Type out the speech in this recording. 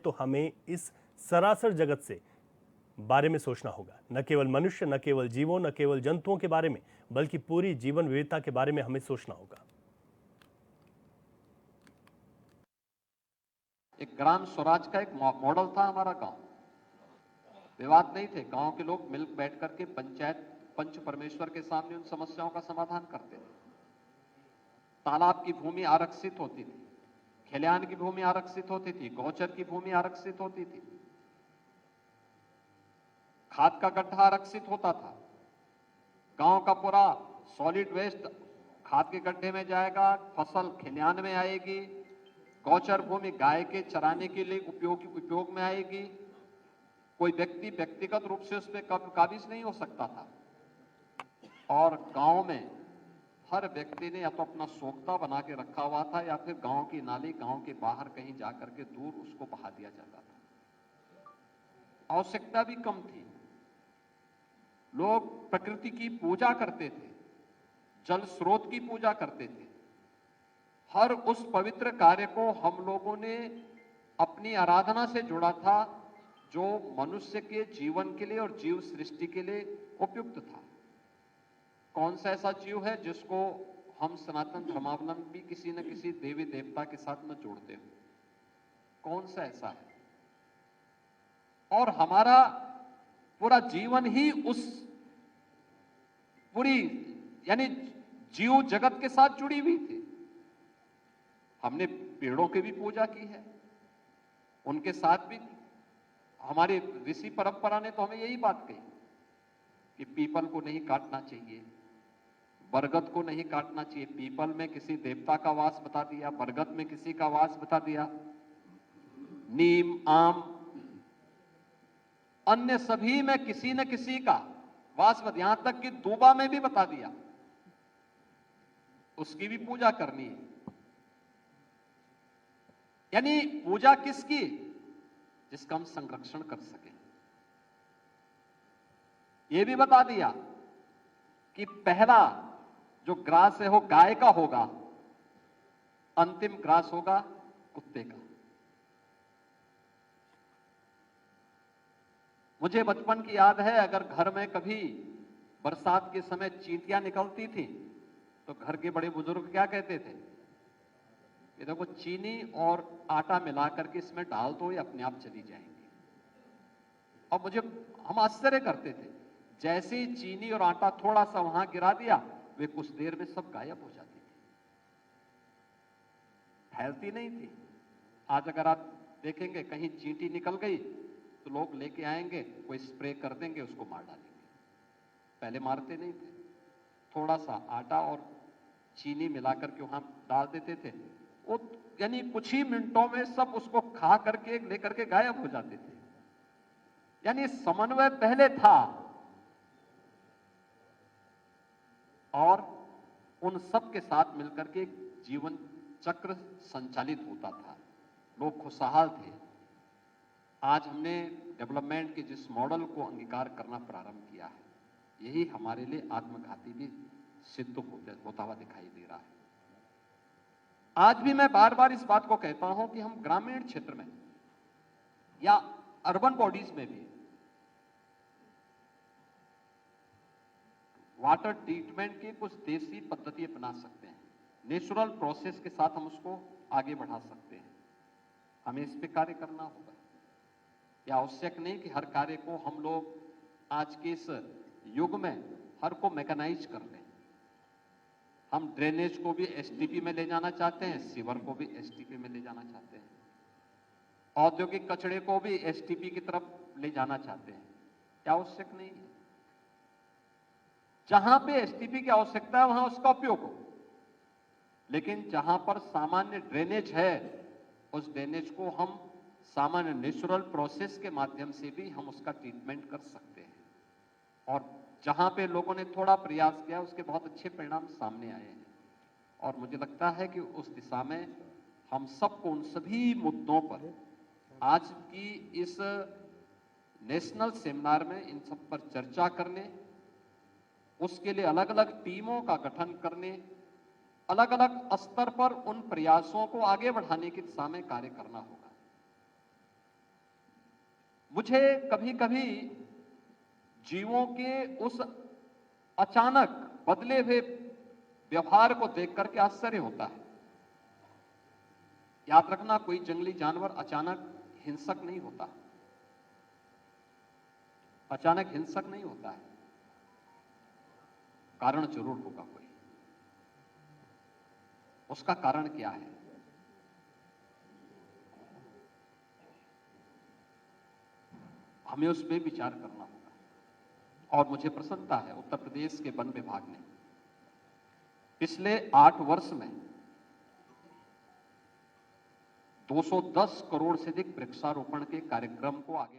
तो हमें इस सरासर जगत से बारे में सोचना होगा। न केवल मनुष्य, न केवल जीवों, न केवल जंतुओं के बारे में, बल्कि पूरी जीवन विविधता के बारे में हमें सोचना होगा। एक ग्राम स्वराज का एक मॉडल था हमारा गांव। विवाद नहीं थे, गांव के लोग मिल बैठ करके पंच परमेश्वर के सामने उन समस्याओं का समाधान करते थे। तालाब की भूमि आरक्षित होती थी, खलिहान की भूमि आरक्षित होती थी, गौचर की भूमि आरक्षित होती थी, खाद का गड्ढा आरक्षित होता था। गांव का पूरा सॉलिड वेस्ट खाद के गड्ढे में जाएगा, फसल खलिहान में आएगी, गौचर भूमि गाय के चराने के लिए उपयोग में आएगी। कोई व्यक्ति व्यक्तिगत रूप से उस पर काबिज नहीं हो सकता था। और गांव में हर व्यक्ति ने या तो अपना सोख्ता बना के रखा हुआ था या फिर गांव की नाली गांव के बाहर कहीं जाकर के दूर उसको बहा दिया जाता था। आवश्यकता भी कम थी। लोग प्रकृति की पूजा करते थे, जल स्रोत की पूजा करते थे। हर उस पवित्र कार्य को हम लोगों ने अपनी आराधना से जोड़ा था जो मनुष्य के जीवन के लिए और जीव सृष्टि के लिए उपयुक्त था। कौन सा ऐसा जीव है जिसको हम सनातन धर्मावलंबी किसी न किसी देवी देवता के साथ न जोड़ते हो? कौन सा ऐसा है? और हमारा पूरा जीवन ही उस पूरी यानी जीव जगत के साथ जुड़ी हुई थी। हमने पेड़ों की भी पूजा की है, उनके साथ भी हमारे ऋषि परंपरा ने तो हमें यही बात कही कि पीपल को नहीं काटना चाहिए, बरगद को नहीं काटना चाहिए। पीपल में किसी देवता का वास बता दिया, बरगद में किसी का वास बता दिया, नीम, आम, अन्य सभी में किसी न किसी का वास बता, यहां तक कि दूबा में भी बता दिया, उसकी भी पूजा करनी है। यानी पूजा किसकी? जिसका हम संरक्षण कर सकें। यह भी बता दिया कि पहला जो ग्रास है वो गाय का होगा, अंतिम ग्रास होगा कुत्ते का। मुझे बचपन की याद है, अगर घर में कभी बरसात के समय चींटियां निकलती थी तो घर के बड़े बुजुर्ग क्या कहते थे कि देखो चीनी और आटा मिला करके इसमें डाल दो, ये अपने आप चली जाएंगी। और हम आश्चर्य करते थे, जैसे ही चीनी और आटा थोड़ा सा वहां गिरा दिया, वे कुछ देर में सब गायब हो जाती थी, फैलती नहीं थी। आज अगर आप देखेंगे कहीं चींटी निकल गई तो लोग लेके आएंगे, कोई स्प्रे कर देंगे, उसको मार डालेंगे। पहले मारते नहीं थे, थोड़ा सा आटा और चीनी मिलाकर के वहां डाल देते थे, वो यानी कुछ ही मिनटों में सब उसको खा करके लेकर के गायब हो जाते थे। यानी समन्वय पहले था और उन सब के साथ मिलकर के जीवन चक्र संचालित होता था, लोग खुशहाल थे। आज हमने डेवलपमेंट के जिस मॉडल को अंगीकार करना प्रारंभ किया है, यही हमारे लिए आत्मघाती भी सिद्ध होता हुआ दिखाई दे रहा है। आज भी मैं बार बार इस बात को कहता हूं कि हम ग्रामीण क्षेत्र में या अर्बन बॉडीज में भी वाटर ट्रीटमेंट की कुछ देसी पद्धति अपना सकते हैं। नेचुरल प्रोसेस के साथ हम उसको आगे बढ़ा सकते हैं। हमें इस पे कार्य करना होगा। यह आवश्यक नहीं कि हर कार्य को हम लोग आज के इस युग में हर को मैकेनाइज कर लें। हम ड्रेनेज को भी एसटीपी में ले जाना चाहते हैं, सीवर को भी एसटीपी में ले जाना चाहते हैं, औद्योगिक कचरे को भी एसटीपी की तरफ ले जाना चाहते हैं। क्या आवश्यक नहीं है? जहां पे एसटीपी की आवश्यकता है वहां उसका उपयोग हो, लेकिन जहां पर सामान्य ड्रेनेज है उस ड्रेनेज को हम सामान्य नेचुरल प्रोसेस के माध्यम से भी हम उसका ट्रीटमेंट कर सकते हैं। और जहां पे लोगों ने थोड़ा प्रयास किया उसके बहुत अच्छे परिणाम सामने आए हैं। और मुझे लगता है कि उस दिशा में हम सबको उन सभी मुद्दों पर आज की इस नेशनल सेमिनार में इन सब पर चर्चा करने, उसके लिए अलग अलग टीमों का गठन करने, अलग अलग स्तर पर उन प्रयासों को आगे बढ़ाने की दिशा में कार्य करना होगा। मुझे कभी कभी जीवों के उस अचानक बदले हुए व्यवहार को देख करके आश्चर्य होता है। याद रखना, कोई जंगली जानवर अचानक हिंसक नहीं होता, अचानक हिंसक नहीं होता है, कारण जरूर होगा कोई। उसका कारण क्या है? हमें उस पर विचार करना होगा। और मुझे प्रसन्नता है उत्तर प्रदेश के वन विभाग ने पिछले 8 वर्ष में 210 करोड़ से अधिक वृक्षारोपण के कार्यक्रम को आगे